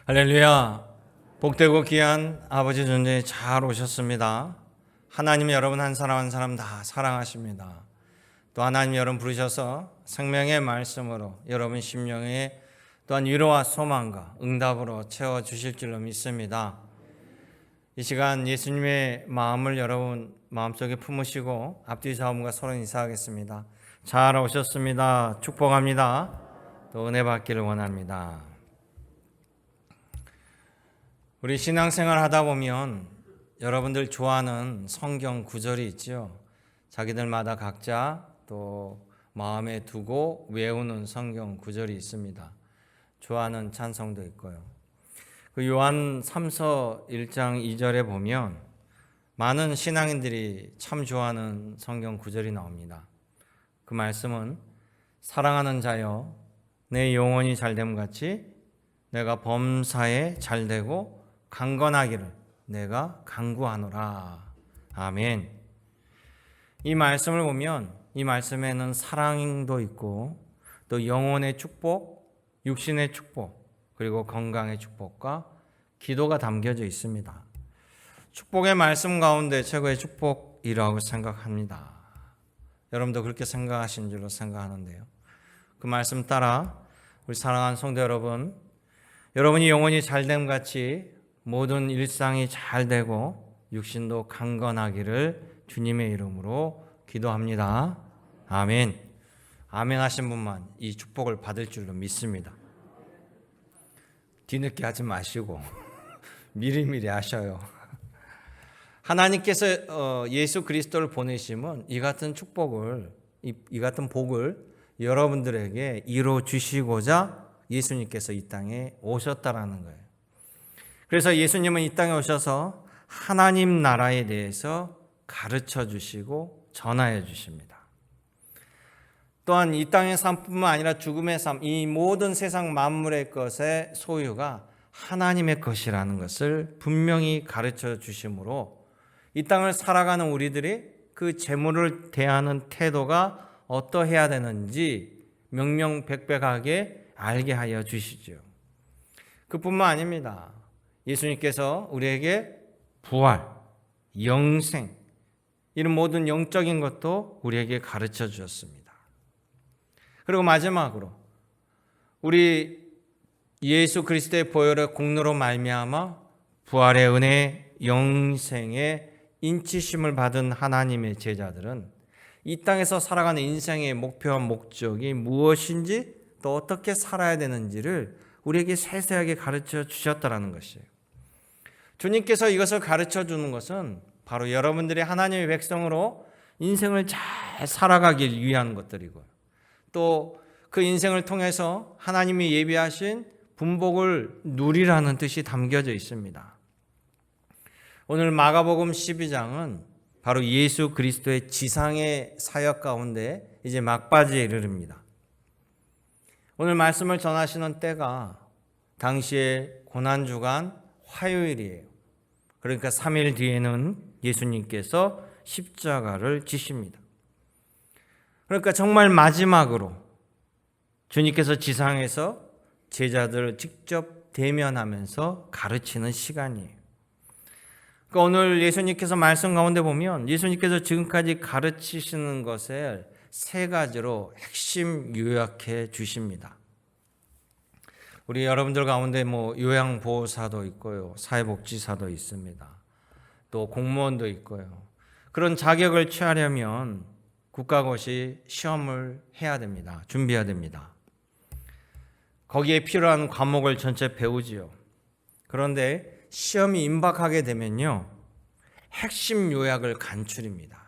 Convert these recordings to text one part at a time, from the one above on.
할렐루야. 복되고 귀한 아버지 존재에 잘 오셨습니다. 하나님이 여러분 한 사람 한 사람 다 사랑하십니다. 또 하나님이 여러분 부르셔서 생명의 말씀으로 여러분 심령에 또한 위로와 소망과 응답으로 채워주실 줄로 믿습니다. 이 시간 예수님의 마음을 여러분 마음속에 품으시고 앞뒤 좌우문과 서로 인사하겠습니다. 잘 오셨습니다. 축복합니다. 또 은혜 받기를 원합니다. 우리 신앙생활 하다 보면 여러분들 좋아하는 성경 구절이 있죠. 자기들마다 각자 또 마음에 두고 외우는 성경 구절이 있습니다. 좋아하는 찬송도 있고요. 그 요한 3서 1장 2절에 보면 많은 신앙인들이 참 좋아하는 성경 구절이 나옵니다. 그 말씀은 사랑하는 자여 내 영혼이 잘됨 같이 내가 범사에 잘되고 강건하기를 내가 간구하노라. 아멘. 이 말씀을 보면 이 말씀에는 사랑도 있고 또 영혼의 축복, 육신의 축복, 그리고 건강의 축복과 기도가 담겨져 있습니다. 축복의 말씀 가운데 최고의 축복이라고 생각합니다. 여러분도 그렇게 생각하신 줄로 생각하는데요. 그 말씀 따라 우리 사랑하는 성도 여러분, 여러분이 영혼이 잘됨 같이 모든 일상이 잘 되고 육신도 강건하기를 주님의 이름으로 기도합니다. 아멘. 아멘 하신 분만 이 축복을 받을 줄로 믿습니다. 뒤늦게 하지 마시고 미리미리 하셔요. 하나님께서 예수 그리스도를 보내시면 이 같은 축복을, 이 같은 복을 여러분들에게 이루어 주시고자 예수님께서 이 땅에 오셨다라는 거예요. 그래서 예수님은 이 땅에 오셔서 하나님 나라에 대해서 가르쳐 주시고 전하여 주십니다. 또한 이 땅의 삶뿐만 아니라 죽음의 삶, 이 모든 세상 만물의 것의 소유가 하나님의 것이라는 것을 분명히 가르쳐 주시므로 이 땅을 살아가는 우리들이 그 재물을 대하는 태도가 어떠해야 되는지 명명백백하게 알게 하여 주시죠. 그뿐만 아닙니다. 예수님께서 우리에게 부활, 영생, 이런 모든 영적인 것도 우리에게 가르쳐 주셨습니다. 그리고 마지막으로 우리 예수 그리스도의 보혈의 공로로 말미암아 부활의 은혜, 영생의 인치심을 받은 하나님의 제자들은 이 땅에서 살아가는 인생의 목표와 목적이 무엇인지 또 어떻게 살아야 되는지를 우리에게 세세하게 가르쳐 주셨다는 것이에요. 주님께서 이것을 가르쳐 주는 것은 바로 여러분들이 하나님의 백성으로 인생을 잘 살아가길 위한 것들이고요. 또 그 인생을 통해서 하나님이 예비하신 분복을 누리라는 뜻이 담겨져 있습니다. 오늘 마가복음 12장은 바로 예수 그리스도의 지상의 사역 가운데 이제 막바지에 이르릅니다. 오늘 말씀을 전하시는 때가 당시의 고난주간 화요일이에요. 그러니까 3일 뒤에는 예수님께서 십자가를 지십니다. 그러니까 정말 마지막으로 주님께서 지상에서 제자들을 직접 대면하면서 가르치는 시간이에요. 그러니까 오늘 예수님께서 말씀 가운데 보면 예수님께서 지금까지 가르치시는 것을 세 가지로 핵심 요약해 주십니다. 우리 여러분들 가운데 요양보호사도 있고요, 사회복지사도 있습니다. 또 공무원도 있고요. 그런 자격을 취하려면 국가고시 시험을 해야 됩니다. 준비해야 됩니다. 거기에 필요한 과목을 전체 배우지요. 그런데 시험이 임박하게 되면요, 핵심 요약을 간추립니다.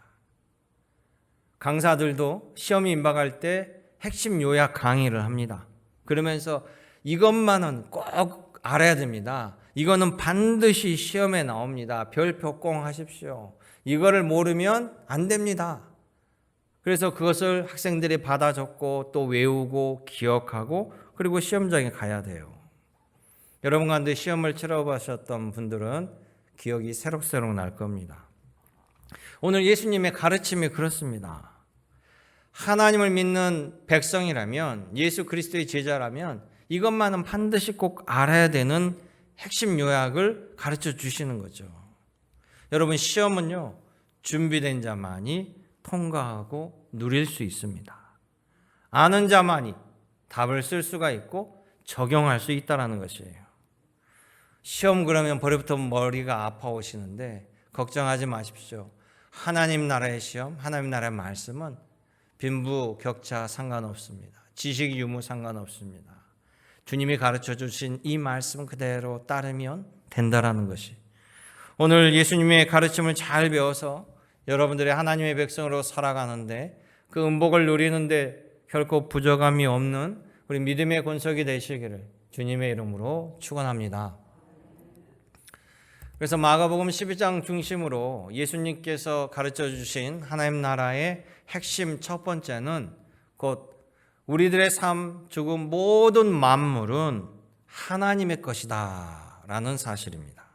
강사들도 시험이 임박할 때 핵심 요약 강의를 합니다. 그러면서 이것만은 꼭 알아야 됩니다. 이거는 반드시 시험에 나옵니다. 별표 꼭 하십시오. 이거를 모르면 안 됩니다. 그래서 그것을 학생들이 받아 적고 또 외우고 기억하고 그리고 시험장에 가야 돼요. 여러분 가운데 시험을 치러보셨던 분들은 기억이 새록새록 날 겁니다. 오늘 예수님의 가르침이 그렇습니다. 하나님을 믿는 백성이라면, 예수 그리스도의 제자라면 이것만은 반드시 꼭 알아야 되는 핵심 요약을 가르쳐 주시는 거죠. 여러분, 시험은요, 준비된 자만이 통과하고 누릴 수 있습니다. 아는 자만이 답을 쓸 수가 있고 적용할 수 있다는 것이에요. 시험 그러면 벌써부터 머리가 아파오시는데 걱정하지 마십시오. 하나님 나라의 시험, 하나님 나라의 말씀은 빈부격차 상관없습니다. 지식 유무 상관없습니다. 주님이 가르쳐 주신 이 말씀 그대로 따르면 된다라는 것이, 오늘 예수님의 가르침을 잘 배워서 여러분들의 하나님의 백성으로 살아가는데 그 은복을 누리는데 결코 부족함이 없는 우리 믿음의 권속이 되시기를 주님의 이름으로 축원합니다. 그래서 마가복음 12장 중심으로 예수님께서 가르쳐 주신 하나님 나라의 핵심 첫 번째는 곧 우리들의 삶, 죽음, 모든 만물은 하나님의 것이다 라는 사실입니다.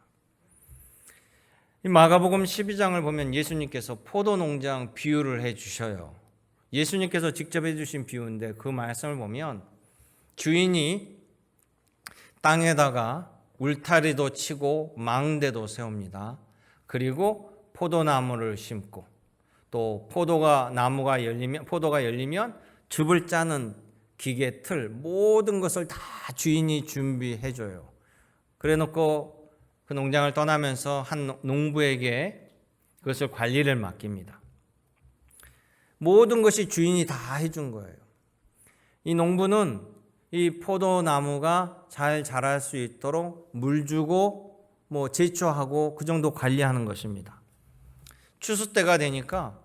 이 마가복음 12장을 보면 예수님께서 포도농장 비유를 해 주셔요. 예수님께서 직접 해 주신 비유인데 그 말씀을 보면 주인이 땅에다가 울타리도 치고 망대도 세웁니다. 그리고 포도나무를 심고 또 포도가 열리면 즙을 짜는 기계 틀 모든 것을 다 주인이 준비해 줘요. 그래 놓고 그 농장을 떠나면서 한 농부에게 그것을 관리를 맡깁니다. 모든 것이 주인이 다 해준 거예요. 이 농부는 이 포도나무가 잘 자랄 수 있도록 물 주고 제초하고 그 정도 관리하는 것입니다. 추수 때가 되니까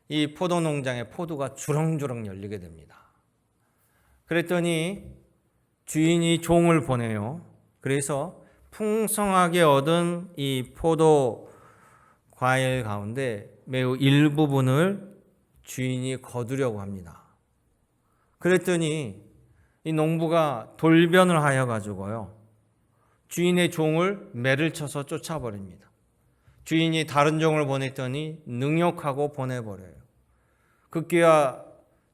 이 포도 농장에 포도가 주렁주렁 열리게 됩니다. 그랬더니 주인이 종을 보내요. 그래서 풍성하게 얻은 이 포도 과일 가운데 매우 일부분을 주인이 거두려고 합니다. 그랬더니 이 농부가 돌변을 하여 가지고요, 주인의 종을 매를 쳐서 쫓아버립니다. 주인이 다른 종을 보냈더니 능욕하고 보내버려요. 급기야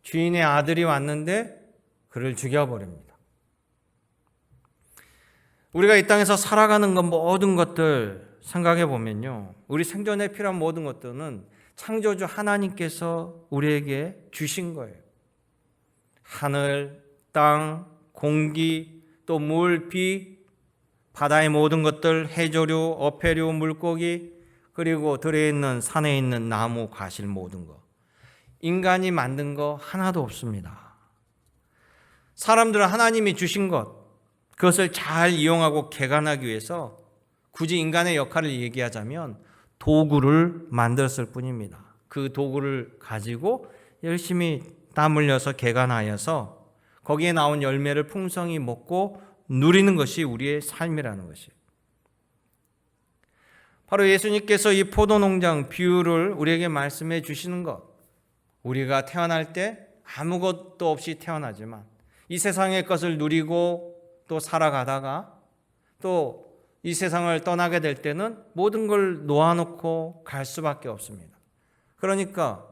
주인의 아들이 왔는데 그를 죽여버립니다. 우리가 이 땅에서 살아가는 것 모든 것들 생각해 보면요, 우리 생존에 필요한 모든 것들은 창조주 하나님께서 우리에게 주신 거예요. 하늘, 땅, 공기, 또 물, 비, 바다의 모든 것들, 해조류, 어패류, 물고기, 그리고 들에 있는 산에 있는 나무, 과실 모든 것, 인간이 만든 거 하나도 없습니다. 사람들은 하나님이 주신 것, 그것을 잘 이용하고 개간하기 위해서 굳이 인간의 역할을 얘기하자면 도구를 만들었을 뿐입니다. 그 도구를 가지고 열심히 땀 흘려서 개간하여서 거기에 나온 열매를 풍성히 먹고 누리는 것이 우리의 삶이라는 것이에요. 바로 예수님께서 이 포도농장 비유를 우리에게 말씀해 주시는 것, 우리가 태어날 때 아무것도 없이 태어나지만 이 세상의 것을 누리고 또 살아가다가 또 이 세상을 떠나게 될 때는 모든 걸 놓아놓고 갈 수밖에 없습니다. 그러니까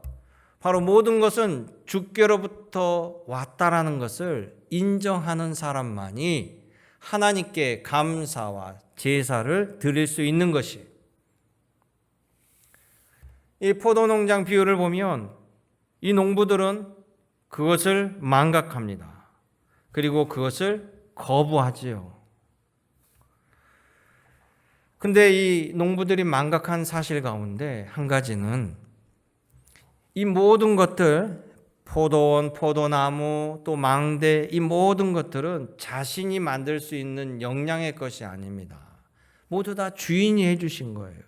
바로 모든 것은 주께로부터 왔다라는 것을 인정하는 사람만이 하나님께 감사와 제사를 드릴 수 있는 것이에요. 이 포도농장 비유를 보면 이 농부들은 그것을 망각합니다. 그리고 그것을 거부하지요. 근데 이 농부들이 망각한 사실 가운데 한 가지는 이 모든 것들, 포도원, 포도나무, 또 망대, 이 모든 것들은 자신이 만들 수 있는 역량의 것이 아닙니다. 모두 다 주인이 해주신 거예요.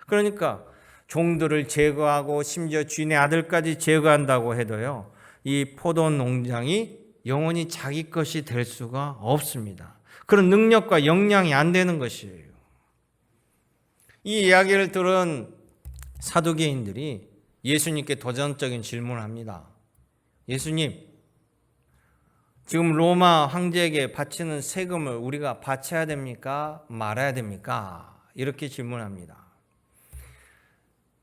그러니까 종들을 제거하고 심지어 주인의 아들까지 제거한다고 해도요, 이 포도 농장이 영원히 자기 것이 될 수가 없습니다. 그런 능력과 역량이 안 되는 것이에요. 이 이야기를 들은 사두개인들이 예수님께 도전적인 질문을 합니다. 예수님, 지금 로마 황제에게 바치는 세금을 우리가 바쳐야 됩니까? 말아야 됩니까? 이렇게 질문합니다.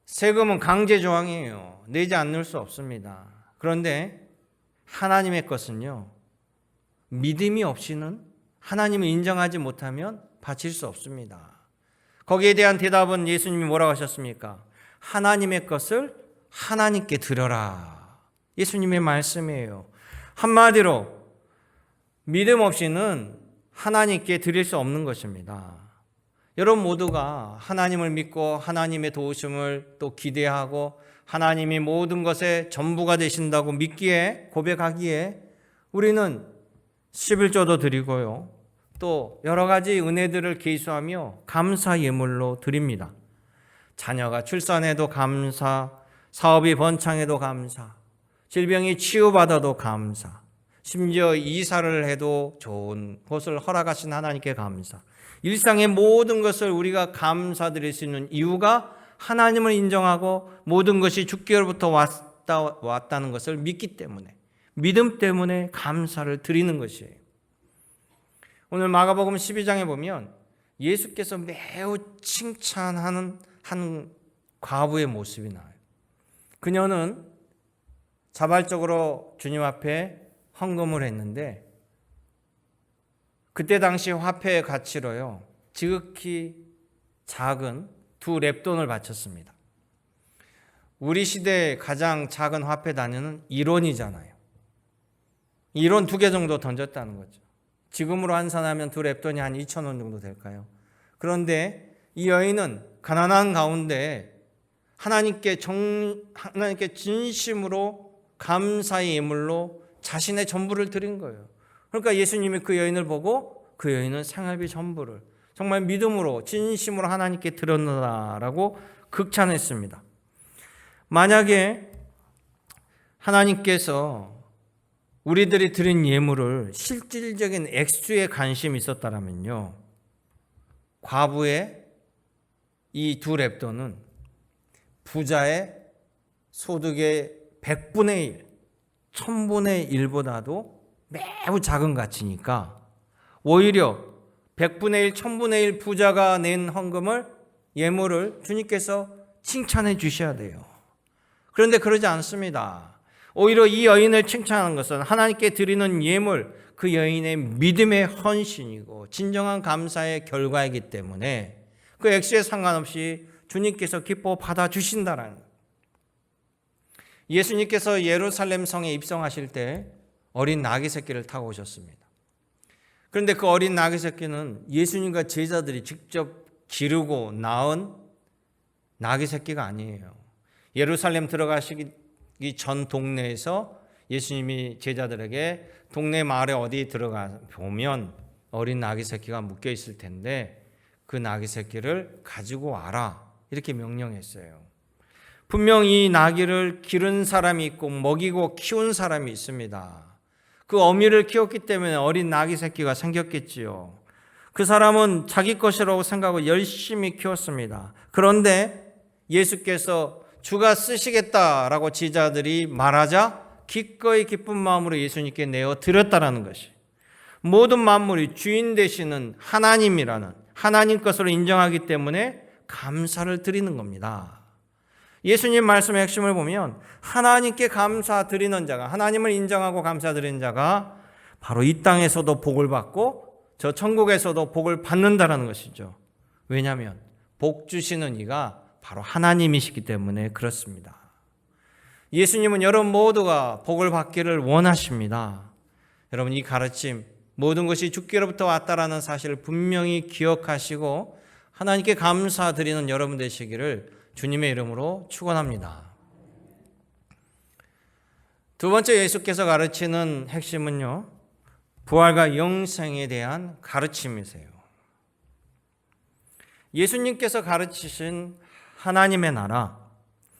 세금은 강제 조항이에요. 내지 않을 수 없습니다. 그런데 하나님의 것은요, 믿음이 없이는 하나님을 인정하지 못하면 바칠 수 없습니다. 거기에 대한 대답은 예수님이 뭐라고 하셨습니까? 하나님의 것을 하나님께 드려라. 예수님의 말씀이에요. 한마디로 믿음 없이는 하나님께 드릴 수 없는 것입니다. 여러분 모두가 하나님을 믿고 하나님의 도우심을 또 기대하고 하나님이 모든 것의 전부가 되신다고 믿기에, 고백하기에 우리는 11조도 드리고요, 또 여러 가지 은혜들을 계수하며 감사 예물로 드립니다. 자녀가 출산해도 감사, 사업이 번창해도 감사, 질병이 치유받아도 감사, 심지어 이사를 해도 좋은 곳을 허락하신 하나님께 감사. 일상의 모든 것을 우리가 감사드릴 수 있는 이유가 하나님을 인정하고 모든 것이 주께로부터 왔다는 것을 믿기 때문에, 믿음 때문에 감사를 드리는 것이에요. 오늘 마가복음 12장에 보면 예수께서 매우 칭찬하는 한 과부의 모습이 나와요. 그녀는 자발적으로 주님 앞에 헌금을 했는데 그때 당시 화폐의 가치로요, 지극히 작은 2렙돈을 바쳤습니다. 우리 시대의 가장 작은 화폐 단위는 1원이잖아요. 1원 2개 정도 던졌다는 거죠. 지금으로 환산하면 2렙돈이 한 2,000원 정도 될까요? 그런데 이 여인은 가난한 가운데 하나님께 진심으로 감사의 예물로 자신의 전부를 드린 거예요. 그러니까 예수님이 그 여인을 보고 그 여인은 생활비 전부를 정말 믿음으로 진심으로 하나님께 드렸다라고 극찬했습니다. 만약에 하나님께서 우리들이 드린 예물을 실질적인 액수에 관심이 있었다면요, 과부의 이 2렙돈은 부자의 소득의 100분의 1, 1000분의 1보다도 매우 작은 가치니까 오히려 100분의 1, 1000분의 1 부자가 낸 헌금을, 예물을 주님께서 칭찬해 주셔야 돼요. 그런데 그러지 않습니다. 오히려 이 여인을 칭찬하는 것은 하나님께 드리는 예물, 그 여인의 믿음의 헌신이고 진정한 감사의 결과이기 때문에 그 액수에 상관없이 주님께서 기뻐 받아주신다는 거예요. 예수님께서 예루살렘 성에 입성하실 때 어린 나귀 새끼를 타고 오셨습니다. 그런데 그 어린 나귀 새끼는 예수님과 제자들이 직접 기르고 낳은 나귀 새끼가 아니에요. 예루살렘 들어가시기 전 동네에서 예수님이 제자들에게 동네 마을에 어디 들어가 보면 어린 나귀 새끼가 묶여 있을 텐데 그 나귀 새끼를 가지고 와라, 이렇게 명령했어요. 분명히 이 나귀를 기른 사람이 있고 먹이고 키운 사람이 있습니다. 그 어미를 키웠기 때문에 어린 나귀 새끼가 생겼겠지요. 그 사람은 자기 것이라고 생각하고 열심히 키웠습니다. 그런데 예수께서 주가 쓰시겠다라고 제자들이 말하자 기꺼이 기쁜 마음으로 예수님께 내어 드렸다라는 것이, 모든 만물이 주인 되시는 하나님이라는 하나님 것으로 인정하기 때문에 감사를 드리는 겁니다. 예수님 말씀의 핵심을 보면 하나님께 감사드리는 자가, 하나님을 인정하고 감사드리는 자가 바로 이 땅에서도 복을 받고 저 천국에서도 복을 받는다라는 것이죠. 왜냐하면 복 주시는 이가 바로 하나님이시기 때문에 그렇습니다. 예수님은 여러분 모두가 복을 받기를 원하십니다. 여러분 이 가르침, 모든 것이 주께로부터 왔다라는 사실을 분명히 기억하시고 하나님께 감사드리는 여러분 되시기를 주님의 이름으로 축원합니다. 두 번째 예수께서 가르치는 핵심은요, 부활과 영생에 대한 가르침이세요. 예수님께서 가르치신 하나님의 나라,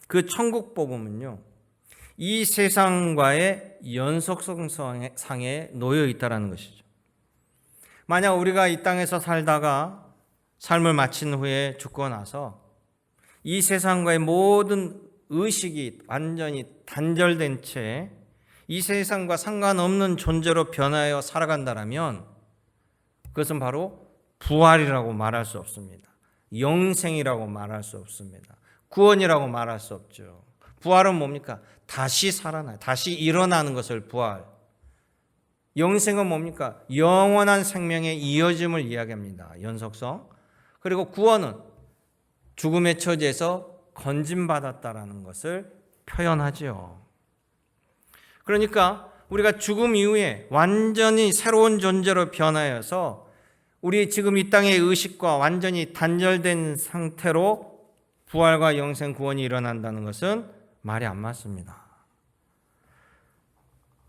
그 천국 복음은요, 이 세상과의 연속성상에 놓여 있다는 것이죠. 만약 우리가 이 땅에서 살다가 삶을 마친 후에 죽고 나서 이 세상과의 모든 의식이 완전히 단절된 채 이 세상과 상관없는 존재로 변하여 살아간다면 그것은 바로 부활이라고 말할 수 없습니다. 영생이라고 말할 수 없습니다. 구원이라고 말할 수 없죠. 부활은 뭡니까? 다시 살아나요. 다시 일어나는 것을 부활. 영생은 뭡니까? 영원한 생명의 이어짐을 이야기합니다. 연속성. 그리고 구원은 죽음의 처지에서 건짐받았다라는 것을 표현하지요. 그러니까 우리가 죽음 이후에 완전히 새로운 존재로 변하여서 우리 지금 이 땅의 의식과 완전히 단절된 상태로 부활과 영생 구원이 일어난다는 것은 말이 안 맞습니다.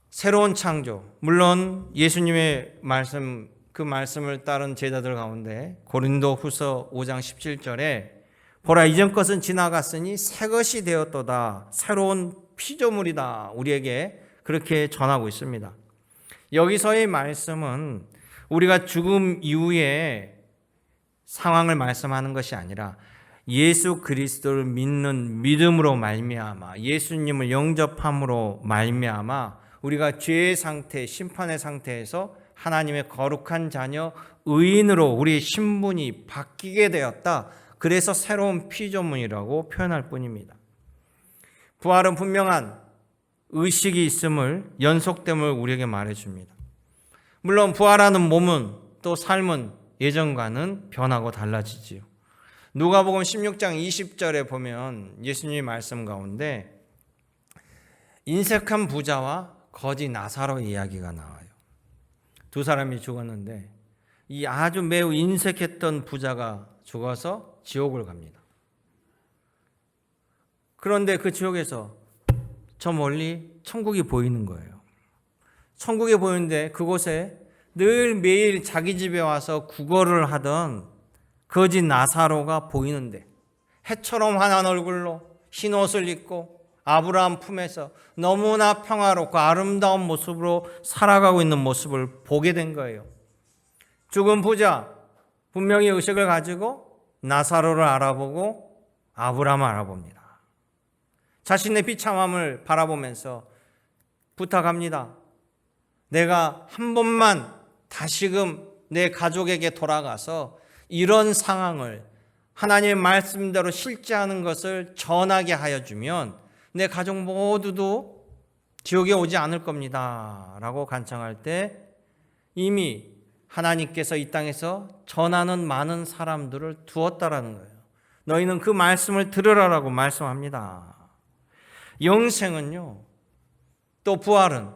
새로운 창조, 물론 예수님의 말씀, 그 말씀을 따른 제자들 가운데 고린도후서 5장 17절에 보라 이전 것은 지나갔으니 새 것이 되었도다, 새로운 피조물이다, 우리에게 그렇게 전하고 있습니다. 여기서의 말씀은 우리가 죽음 이후의 상황을 말씀하는 것이 아니라 예수 그리스도를 믿는 믿음으로 말미암아, 예수님을 영접함으로 말미암아 우리가 죄의 상태, 심판의 상태에서 하나님의 거룩한 자녀, 의인으로 우리의 신분이 바뀌게 되었다. 그래서 새로운 피조물이라고 표현할 뿐입니다. 부활은 분명한 의식이 있음을, 연속됨을 우리에게 말해줍니다. 물론 부활하는 몸은 또 삶은 예전과는 변하고 달라지지요. 누가복음 16장 20절에 보면 예수님의 말씀 가운데 인색한 부자와 거지 나사로 이야기가 나와요. 두 사람이 죽었는데 이 아주 매우 인색했던 부자가 죽어서 지옥을 갑니다. 그런데 그 지옥에서 저 멀리 천국이 보이는 거예요. 천국이 보이는데 그곳에 늘 매일 자기 집에 와서 구걸을 하던 거지 나사로가 보이는데 해처럼 환한 얼굴로 흰 옷을 입고 아브라함 품에서 너무나 평화롭고 아름다운 모습으로 살아가고 있는 모습을 보게 된 거예요. 죽은 부자 분명히 의식을 가지고 나사로를 알아보고 아브라함을 알아봅니다. 자신의 비참함을 바라보면서 부탁합니다. 내가 한 번만 다시금 내 가족에게 돌아가서 이런 상황을 하나님의 말씀대로 실제하는 것을 전하게 하여 주면 내 가족 모두도 지옥에 오지 않을 겁니다 라고 간청할 때 이미 하나님께서 이 땅에서 전하는 많은 사람들을 두었다라는 거예요. 너희는 그 말씀을 들으라라고 말씀합니다. 영생은요, 또 부활은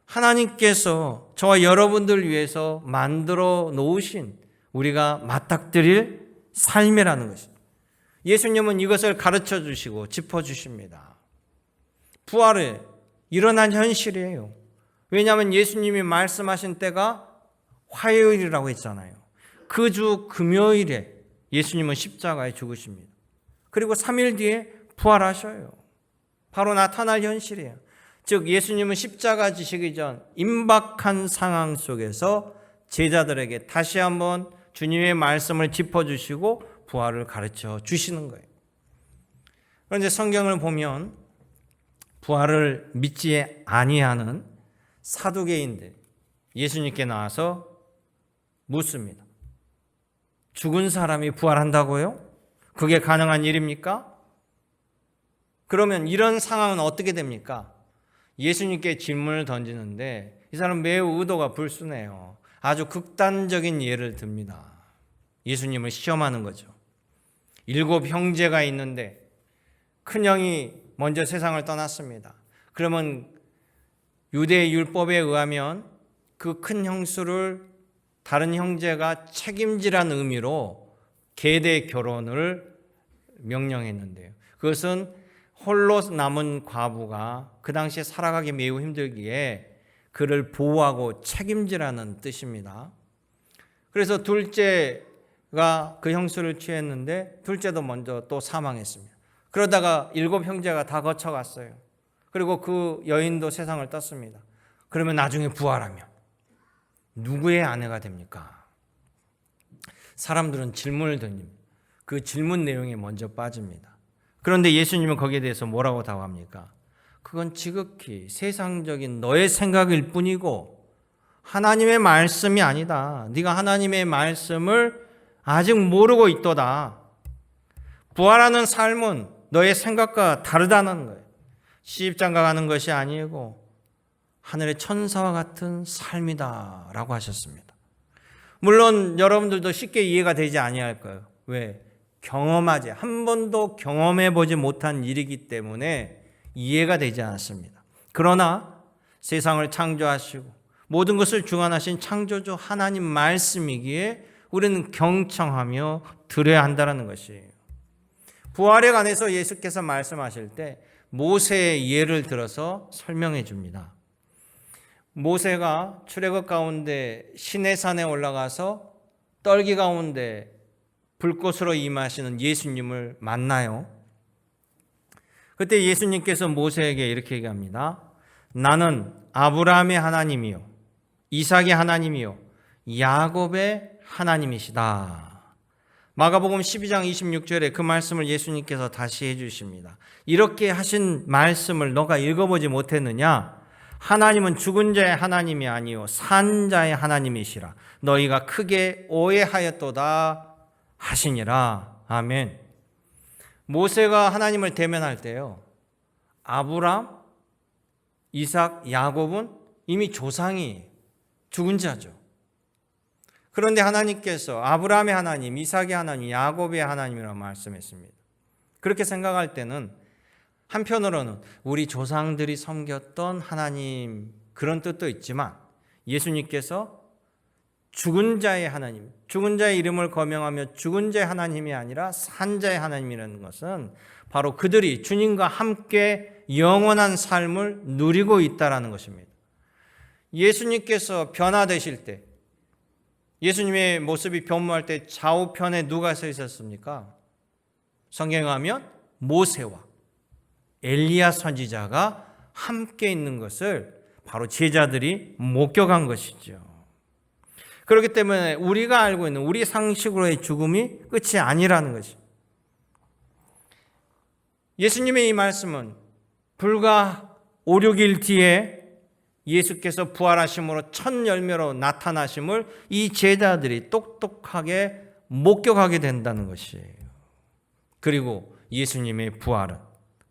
하나님께서 저와 여러분들 위해서 만들어 놓으신 우리가 맞닥뜨릴 삶이라는 것입니다. 예수님은 이것을 가르쳐 주시고 짚어 주십니다. 부활이 일어난 현실이에요. 왜냐하면 예수님이 말씀하신 때가 화요일이라고 했잖아요. 그 주 금요일에 예수님은 십자가에 죽으십니다. 그리고 3일 뒤에 부활하셔요. 바로 나타날 현실이에요. 즉 예수님은 십자가 지시기 전 임박한 상황 속에서 제자들에게 다시 한번 주님의 말씀을 짚어주시고 부활을 가르쳐 주시는 거예요. 그런데 성경을 보면 부활을 믿지 아니하는 사두개인들 예수님께 나와서 묻습니다. 죽은 사람이 부활한다고요? 그게 가능한 일입니까? 그러면 이런 상황은 어떻게 됩니까? 예수님께 질문을 던지는데 이 사람 매우 의도가 불순해요. 아주 극단적인 예를 듭니다. 예수님을 시험하는 거죠. 7 형제가 있는데 큰형이 먼저 세상을 떠났습니다. 그러면 유대 율법에 의하면 그 큰 형수를 다른 형제가 책임지라는 의미로 계대 결혼을 명령했는데요. 그것은 홀로 남은 과부가 그 당시에 살아가기 매우 힘들기에 그를 보호하고 책임지라는 뜻입니다. 그래서 둘째가 그 형수를 취했는데 둘째도 먼저 또 사망했습니다. 그러다가 7 형제가 다 거쳐갔어요. 그리고 그 여인도 세상을 떴습니다. 그러면 나중에 부활하면 누구의 아내가 됩니까? 사람들은 질문을 던집니다. 그 질문 내용에 먼저 빠집니다. 그런데 예수님은 거기에 대해서 뭐라고 답합니까? 그건 지극히 세상적인 너의 생각일 뿐이고 하나님의 말씀이 아니다. 네가 하나님의 말씀을 아직 모르고 있도다. 부활하는 삶은 너의 생각과 다르다는 거예요. 시집장가 가는 것이 아니고 하늘의 천사와 같은 삶이다라고 하셨습니다. 물론 여러분들도 쉽게 이해가 되지 아니할 거예요. 왜? 경험하지, 한 번도 경험해 보지 못한 일이기 때문에 이해가 되지 않았습니다. 그러나 세상을 창조하시고 모든 것을 주관하신 창조주 하나님 말씀이기에 우리는 경청하며 들어야 한다는 것이에요. 부활에 관해서 예수께서 말씀하실 때 모세의 예를 들어서 설명해 줍니다. 모세가 출애굽 가운데 시내산에 올라가서 떨기 가운데 불꽃으로 임하시는 예수님을 만나요. 그때 예수님께서 모세에게 이렇게 얘기합니다. 나는 아브라함의 하나님이요 이삭의 하나님이요 야곱의 하나님이시다. 마가복음 12장 26절에 그 말씀을 예수님께서 다시 해주십니다. 이렇게 하신 말씀을 너가 읽어보지 못했느냐? 하나님은 죽은 자의 하나님이 아니요 산 자의 하나님이시라. 너희가 크게 오해하였도다 하시니라. 아멘. 모세가 하나님을 대면할 때요, 아브람, 이삭, 야곱은 이미 조상이 죽은 자죠. 그런데 하나님께서 아브라함의 하나님, 이삭의 하나님, 야곱의 하나님이라고 말씀했습니다. 그렇게 생각할 때는 한편으로는 우리 조상들이 섬겼던 하나님 그런 뜻도 있지만 예수님께서 죽은 자의 하나님, 죽은 자의 이름을 거명하며 죽은 자의 하나님이 아니라 산 자의 하나님이라는 것은 바로 그들이 주님과 함께 영원한 삶을 누리고 있다는 것입니다. 예수님께서 변화되실 때, 예수님의 모습이 변모할 때 좌우편에 누가 서 있었습니까? 성경에 가면 모세와 엘리야 선지자가 함께 있는 것을 바로 제자들이 목격한 것이죠. 그렇기 때문에 우리가 알고 있는 우리 상식으로의 죽음이 끝이 아니라는 것이. 예수님의 이 말씀은 불과 5, 6일 뒤에 예수께서 부활하심으로 첫 열매로 나타나심을 이 제자들이 똑똑하게 목격하게 된다는 것이에요. 그리고 예수님의 부활은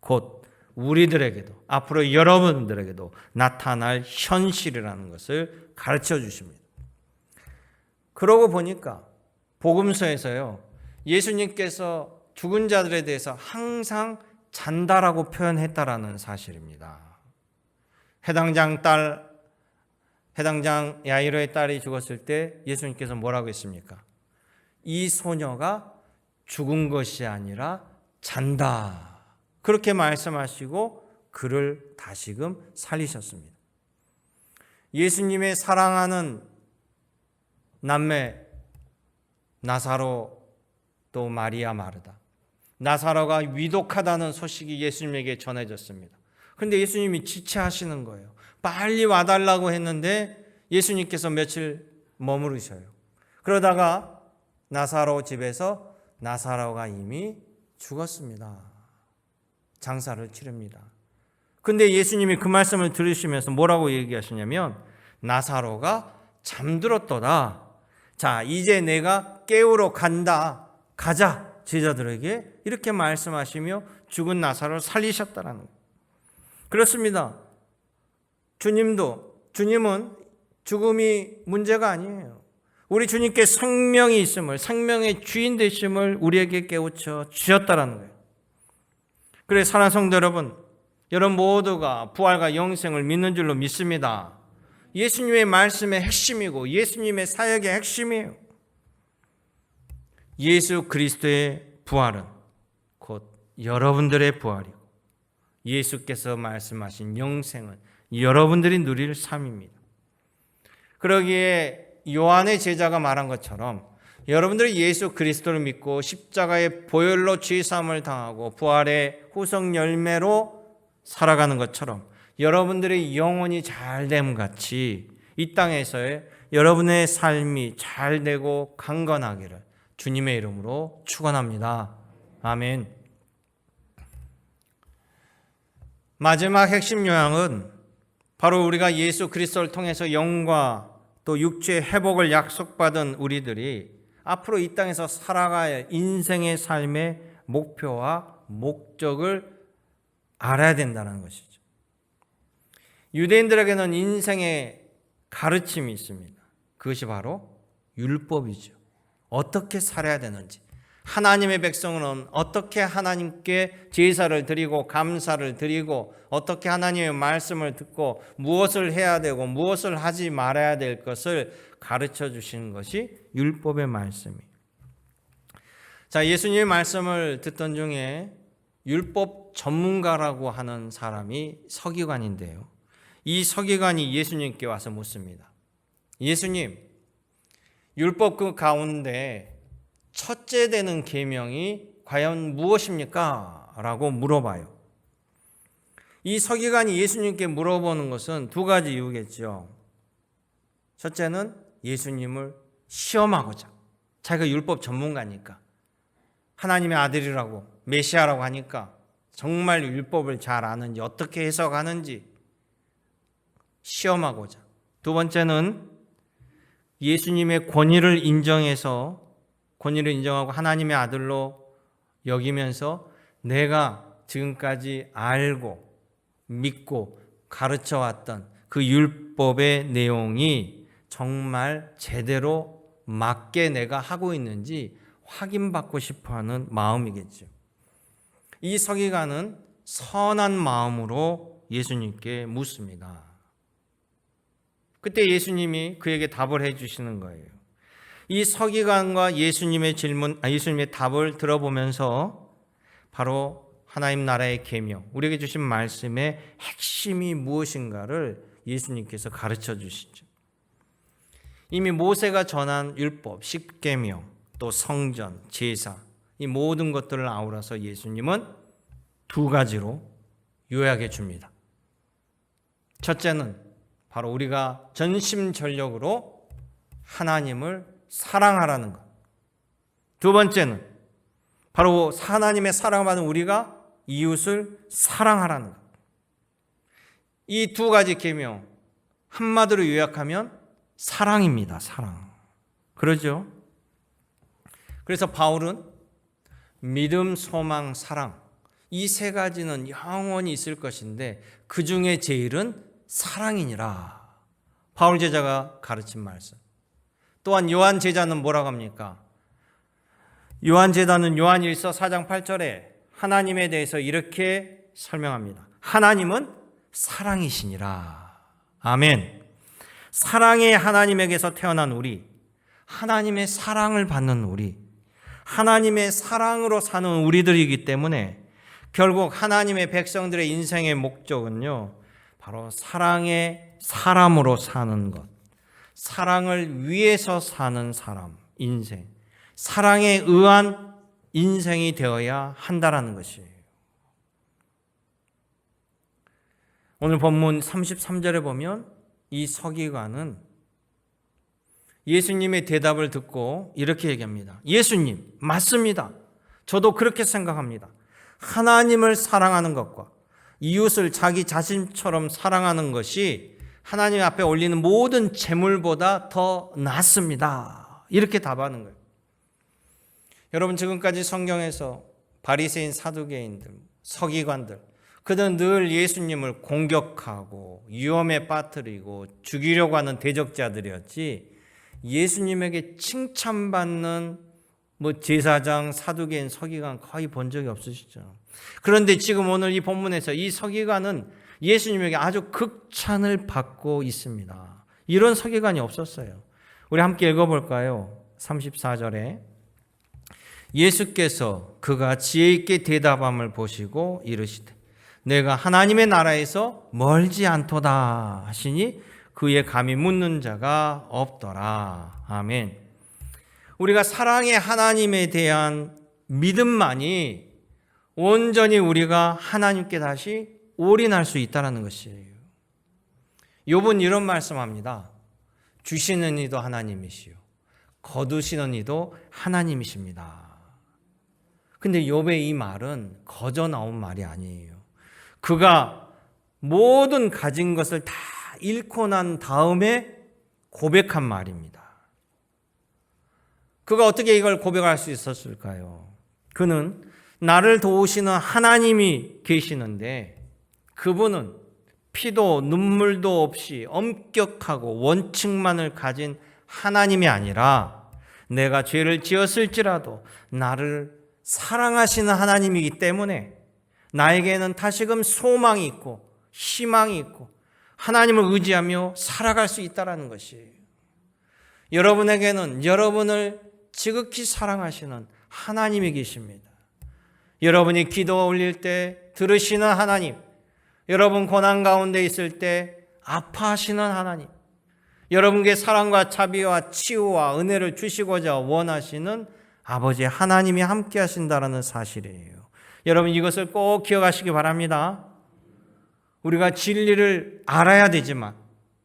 곧 우리들에게도 앞으로 여러분들에게도 나타날 현실이라는 것을 가르쳐 주십니다. 그러고 보니까 복음서에서요, 예수님께서 죽은 자들에 대해서 항상 잔다라고 표현했다라는 사실입니다. 해당장 야이로의 딸이 죽었을 때 예수님께서 뭐라고 했습니까? 이 소녀가 죽은 것이 아니라 잔다. 그렇게 말씀하시고 그를 다시금 살리셨습니다. 예수님의 사랑하는 남매 나사로 또 마리아 마르다. 나사로가 위독하다는 소식이 예수님에게 전해졌습니다. 그런데 예수님이 지체하시는 거예요. 빨리 와달라고 했는데 예수님께서 며칠 머무르셔요. 그러다가 나사로 집에서 나사로가 이미 죽었습니다. 장사를 치릅니다. 근데 예수님이 그 말씀을 들으시면서 뭐라고 얘기하시냐면 나사로가 잠들었도다. 자, 이제 내가 깨우러 간다. 가자. 제자들에게 이렇게 말씀하시며 죽은 나사로를 살리셨다라는 거예요. 그렇습니다. 주님은 죽음이 문제가 아니에요. 우리 주님께 생명이 있음을, 생명의 주인 되심을 우리에게 깨우쳐 주셨다라는 거예요. 그래, 사랑하는 성도 여러분 모두가 부활과 영생을 믿는 줄로 믿습니다. 예수님의 말씀의 핵심이고 예수님의 사역의 핵심이에요. 예수 그리스도의 부활은 곧 여러분들의 부활이고 예수께서 말씀하신 영생은 여러분들이 누릴 삶입니다. 그러기에 요한의 제자가 말한 것처럼 여러분들이 예수 그리스도를 믿고 십자가의 보혈로 죄사함을 당하고 부활의 후속 열매로 살아가는 것처럼 여러분들의 영혼이 잘됨 같이 이 땅에서의 여러분의 삶이 잘되고 강건하기를 주님의 이름으로 축원합니다. 아멘. 마지막 핵심 요약은 바로 우리가 예수 그리스도를 통해서 영과 또 육체의 회복을 약속받은 우리들이 앞으로 이 땅에서 살아갈 인생의 삶의 목표와 목적을 알아야 된다는 것이죠. 유대인들에게는 인생의 가르침이 있습니다. 그것이 바로 율법이죠. 어떻게 살아야 되는지, 하나님의 백성은 어떻게 하나님께 제사를 드리고 감사를 드리고 어떻게 하나님의 말씀을 듣고 무엇을 해야 되고 무엇을 하지 말아야 될 것을 가르쳐 주시는 것이 율법의 말씀이에요. 자, 예수님의 말씀을 듣던 중에 율법 전문가라고 하는 사람이 서기관인데요. 이 서기관이 예수님께 와서 묻습니다. 예수님, 율법 그 가운데 첫째 되는 계명이 과연 무엇입니까? 라고 물어봐요. 이 서기관이 예수님께 물어보는 것은 두 가지 이유겠죠. 첫째는 예수님을 시험하고자. 자기가 율법 전문가니까. 하나님의 아들이라고, 메시아라고 하니까 정말 율법을 잘 아는지, 어떻게 해석하는지 시험하고자. 두 번째는 예수님의 권위를 인정하고 하나님의 아들로 여기면서 내가 지금까지 알고 믿고 가르쳐왔던 그 율법의 내용이 정말 제대로 맞게 내가 하고 있는지 확인받고 싶어하는 마음이겠죠. 이 서기관은 선한 마음으로 예수님께 묻습니다. 그때 예수님이 그에게 답을 해주시는 거예요. 이 서기관과 예수님의 답을 들어보면서 바로 하나님 나라의 계명, 우리에게 주신 말씀의 핵심이 무엇인가를 예수님께서 가르쳐 주시죠. 이미 모세가 전한 율법, 십계명, 또 성전, 제사, 이 모든 것들을 아우러서 예수님은 두 가지로 요약해 줍니다. 첫째는 바로 우리가 전심전력으로 하나님을 사랑하라는 것. 두 번째는 바로 하나님의 사랑받은 우리가 이웃을 사랑하라는 것. 이 두 가지 계명 한마디로 요약하면 사랑입니다. 사랑. 그러죠? 그래서 바울은 믿음, 소망, 사랑 이 세 가지는 영원히 있을 것인데 그 중에 제일은 사랑이니라. 바울 제자가 가르친 말씀. 또한 요한 제자는 뭐라고 합니까? 요한 제자는 요한일서 4장 8절에 하나님에 대해서 이렇게 설명합니다. 하나님은 사랑이시니라. 아멘. 사랑의 하나님에게서 태어난 우리, 하나님의 사랑을 받는 우리, 하나님의 사랑으로 사는 우리들이기 때문에 결국 하나님의 백성들의 인생의 목적은요, 바로 사랑의 사람으로 사는 것, 사랑을 위해서 사는 사람, 인생, 사랑에 의한 인생이 되어야 한다라는 것이에요. 오늘 본문 33절에 보면 이 서기관은 예수님의 대답을 듣고 이렇게 얘기합니다. 예수님, 맞습니다. 저도 그렇게 생각합니다. 하나님을 사랑하는 것과 이웃을 자기 자신처럼 사랑하는 것이 하나님 앞에 올리는 모든 제물보다 더 낫습니다. 이렇게 답하는 거예요. 여러분, 지금까지 성경에서 바리새인, 사두개인들, 서기관들, 그들은 늘 예수님을 공격하고 위험에 빠뜨리고 죽이려고 하는 대적자들이었지, 예수님에게 칭찬받는 제사장, 사두개인, 서기관 거의 본 적이 없으시죠. 그런데 지금 오늘 이 본문에서 이 서기관은 예수님에게 아주 극찬을 받고 있습니다. 이런 서기관이 없었어요. 우리 함께 읽어볼까요? 34절에 예수께서 그가 지혜 있게 대답함을 보시고 이르시되 내가 하나님의 나라에서 멀지 않도다 하시니 그에 감히 묻는 자가 없더라. 아멘. 우리가 사랑의 하나님에 대한 믿음만이 온전히 우리가 하나님께 다시 올인할 수 있다는 것이에요. 욥은 이런 말씀합니다. 주시는 이도 하나님이시요 거두시는 이도 하나님이십니다. 근데 욥의 이 말은 거저 나온 말이 아니에요. 그가 모든 가진 것을 다 잃고 난 다음에 고백한 말입니다. 그가 어떻게 이걸 고백할 수 있었을까요? 그는 나를 도우시는 하나님이 계시는데 그분은 피도 눈물도 없이 엄격하고 원칙만을 가진 하나님이 아니라 내가 죄를 지었을지라도 나를 사랑하시는 하나님이기 때문에 나에게는 다시금 소망이 있고 희망이 있고 하나님을 의지하며 살아갈 수 있다는 것이에요. 여러분에게는 여러분을 지극히 사랑하시는 하나님이 계십니다. 여러분이 기도 올릴 때 들으시는 하나님, 여러분 고난 가운데 있을 때 아파하시는 하나님, 여러분께 사랑과 자비와 치유와 은혜를 주시고자 원하시는 아버지 하나님이 함께 하신다는 사실이에요. 여러분 이것을 꼭 기억하시기 바랍니다. 우리가 진리를 알아야 되지만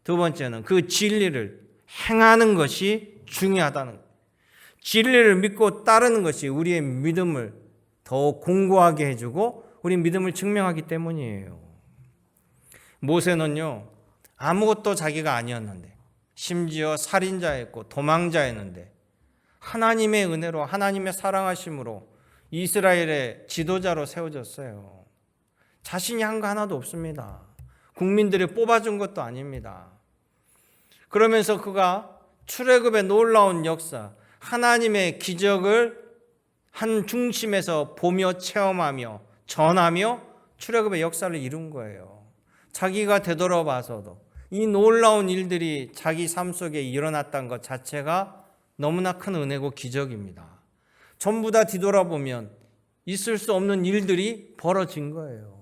두 번째는 그 진리를 행하는 것이 중요하다는 거예요. 진리를 믿고 따르는 것이 우리의 믿음을 더 공고하게 해주고 우리 믿음을 증명하기 때문이에요. 모세는요, 아무것도 자기가 아니었는데 심지어 살인자였고 도망자였는데 하나님의 은혜로 하나님의 사랑하심으로 이스라엘의 지도자로 세워졌어요. 자신이 한 거 하나도 없습니다. 국민들이 뽑아준 것도 아닙니다. 그러면서 그가 출애굽의 놀라운 역사, 하나님의 기적을 한 중심에서 보며 체험하며 전하며 출애굽의 역사를 이룬 거예요. 자기가 되돌아봐서도 이 놀라운 일들이 자기 삶 속에 일어났다는 것 자체가 너무나 큰 은혜고 기적입니다. 전부 다 뒤돌아보면 있을 수 없는 일들이 벌어진 거예요.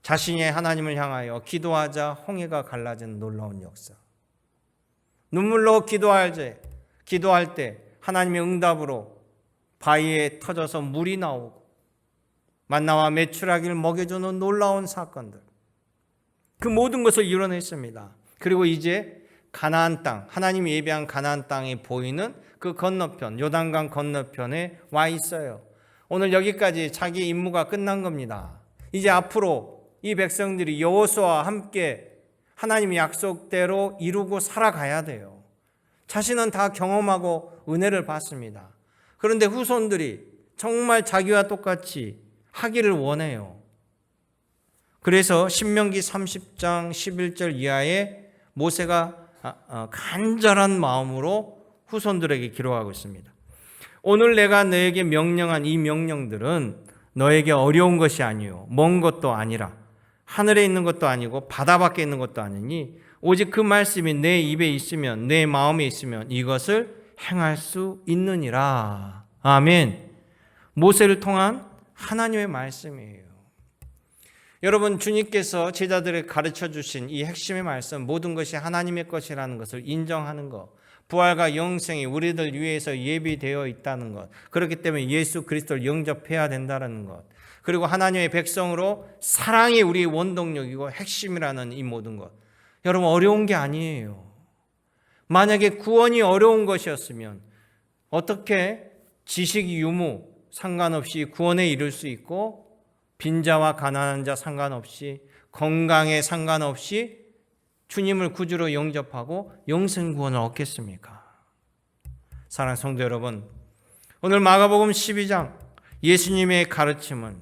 자신이 하나님을 향하여 기도하자 홍해가 갈라진 놀라운 역사. 눈물로 기도할 때 하나님의 응답으로 바위에 터져서 물이 나오고 만나와 메추라기를 먹여주는 놀라운 사건들. 그 모든 것을 이뤄냈습니다. 그리고 이제 가나안 땅, 하나님이 예비한 가나안 땅이 보이는 그 건너편, 요단강 건너편에 와 있어요. 오늘 여기까지 자기 임무가 끝난 겁니다. 이제 앞으로 이 백성들이 여호수아와 함께 하나님의 약속대로 이루고 살아가야 돼요. 자신은 다 경험하고 은혜를 받습니다. 그런데 후손들이 정말 자기와 똑같이 하기를 원해요. 그래서 신명기 30장 11절 이하에 모세가 간절한 마음으로 후손들에게 기록하고 있습니다. 오늘 내가 너에게 명령한 이 명령들은 너에게 어려운 것이 아니요 먼 것도 아니라 하늘에 있는 것도 아니고 바다 밖에 있는 것도 아니니 오직 그 말씀이 내 입에 있으면 내 마음에 있으면 이것을 행할 수 있느니라. 아멘. 모세를 통한 하나님의 말씀이에요. 여러분, 주님께서 제자들에게 가르쳐 주신 이 핵심의 말씀, 모든 것이 하나님의 것이라는 것을 인정하는 것, 부활과 영생이 우리들 위해서 예비되어 있다는 것, 그렇기 때문에 예수 그리스도를 영접해야 된다는 것, 그리고 하나님의 백성으로 사랑이 우리의 원동력이고 핵심이라는 이 모든 것. 여러분, 어려운 게 아니에요. 만약에 구원이 어려운 것이었으면 어떻게 지식 유무 상관없이 구원에 이를 수 있고 빈자와 가난한 자 상관없이 건강에 상관없이 주님을 구주로 영접하고 영생 구원을 얻겠습니까? 사랑하는 성도 여러분, 오늘 마가복음 12장 예수님의 가르침은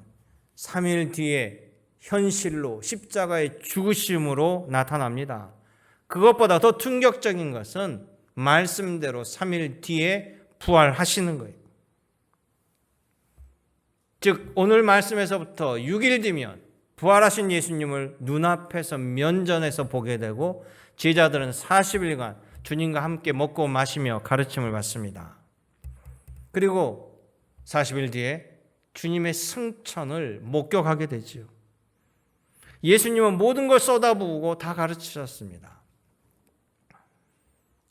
3일 뒤에 현실로 십자가의 죽으심으로 나타납니다. 그것보다 더 충격적인 것은 말씀대로 3일 뒤에 부활하시는 거예요. 즉 오늘 말씀에서부터 6일 뒤면 부활하신 예수님을 눈앞에서 면전에서 보게 되고 제자들은 40일간 주님과 함께 먹고 마시며 가르침을 받습니다. 그리고 40일 뒤에 주님의 승천을 목격하게 되지요. 예수님은 모든 걸 쏟아부으고 다 가르치셨습니다.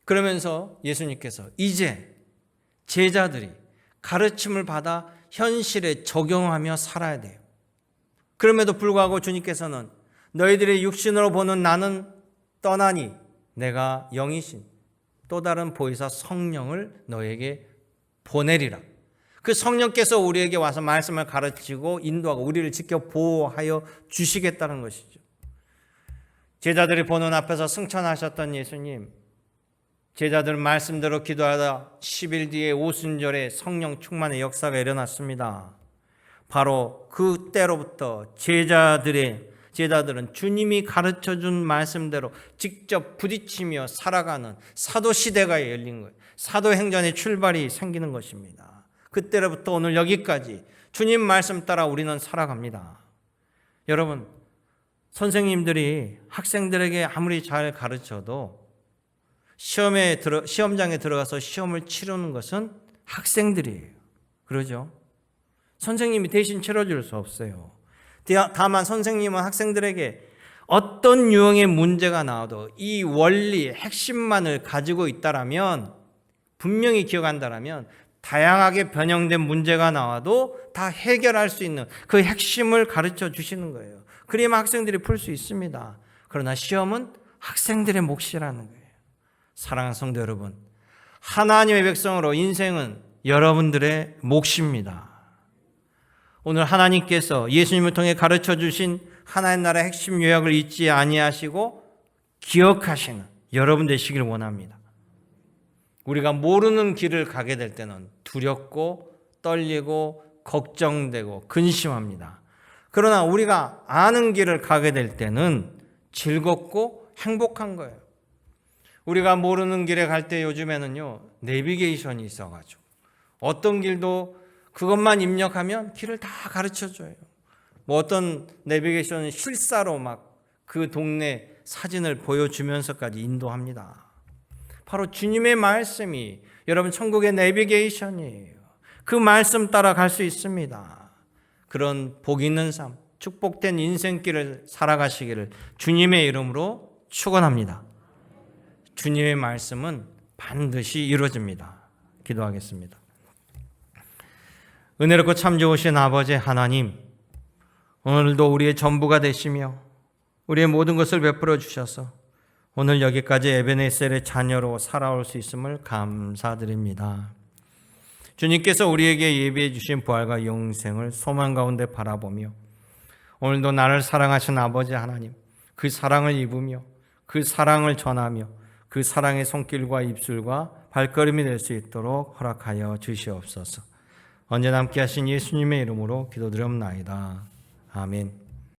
그러면서 예수님께서 이제 제자들이 가르침을 받아 현실에 적용하며 살아야 돼요. 그럼에도 불구하고 주님께서는 너희들의 육신으로 보는 나는 떠나니 내가 영이신 또 다른 보혜사 성령을 너에게 보내리라. 그 성령께서 우리에게 와서 말씀을 가르치고 인도하고 우리를 지켜 보호하여 주시겠다는 것이죠. 제자들이 보는 앞에서 승천하셨던 예수님, 제자들 말씀대로 기도하다 10일 뒤에 오순절에 성령 충만의 역사가 일어났습니다. 바로 그때로부터 제자들의 제자들은 주님이 가르쳐준 말씀대로 직접 부딪히며 살아가는 사도 시대가 열린 거예요. 사도행전의 출발이 생기는 것입니다. 그때로부터 오늘 여기까지 주님 말씀 따라 우리는 살아갑니다. 여러분, 선생님들이 학생들에게 아무리 잘 가르쳐도 시험장에 들어가서 시험을 치르는 것은 학생들이에요. 그러죠? 선생님이 대신 치러줄 수 없어요. 다만 선생님은 학생들에게 어떤 유형의 문제가 나와도 이 원리, 핵심만을 가지고 있다라면, 분명히 기억한다라면 다양하게 변형된 문제가 나와도 다 해결할 수 있는 그 핵심을 가르쳐 주시는 거예요. 그래야만 학생들이 풀 수 있습니다. 그러나 시험은 학생들의 몫이라는 거예요. 사랑하는 성도 여러분, 하나님의 백성으로 인생은 여러분들의 몫입니다. 오늘 하나님께서 예수님을 통해 가르쳐 주신 하나님 나라의 핵심 요약을 잊지 아니하시고 기억하시는 여러분 되시길 원합니다. 우리가 모르는 길을 가게 될 때는 두렵고 떨리고 걱정되고 근심합니다. 그러나 우리가 아는 길을 가게 될 때는 즐겁고 행복한 거예요. 우리가 모르는 길에 갈 때 요즘에는요, 내비게이션이 있어가지고 어떤 길도 그것만 입력하면 길을 다 가르쳐줘요. 뭐 어떤 내비게이션은 실사로 막 그 동네 사진을 보여주면서까지 인도합니다. 바로 주님의 말씀이 여러분 천국의 내비게이션이에요. 그 말씀 따라 갈 수 있습니다. 그런 복 있는 삶, 축복된 인생길을 살아가시기를 주님의 이름으로 축원합니다. 주님의 말씀은 반드시 이루어집니다. 기도하겠습니다. 은혜롭고 참 좋으신 아버지 하나님, 오늘도 우리의 전부가 되시며 우리의 모든 것을 베풀어 주셔서 오늘 여기까지 에베네셀의 자녀로 살아올 수 있음을 감사드립니다. 주님께서 우리에게 예비해 주신 부활과 영생을 소망 가운데 바라보며 오늘도 나를 사랑하신 아버지 하나님, 그 사랑을 입으며 그 사랑을 전하며 그 사랑의 손길과 입술과 발걸음이 될 수 있도록 허락하여 주시옵소서. 언제나 함께 하신 예수님의 이름으로 기도드렸나이다. 아멘.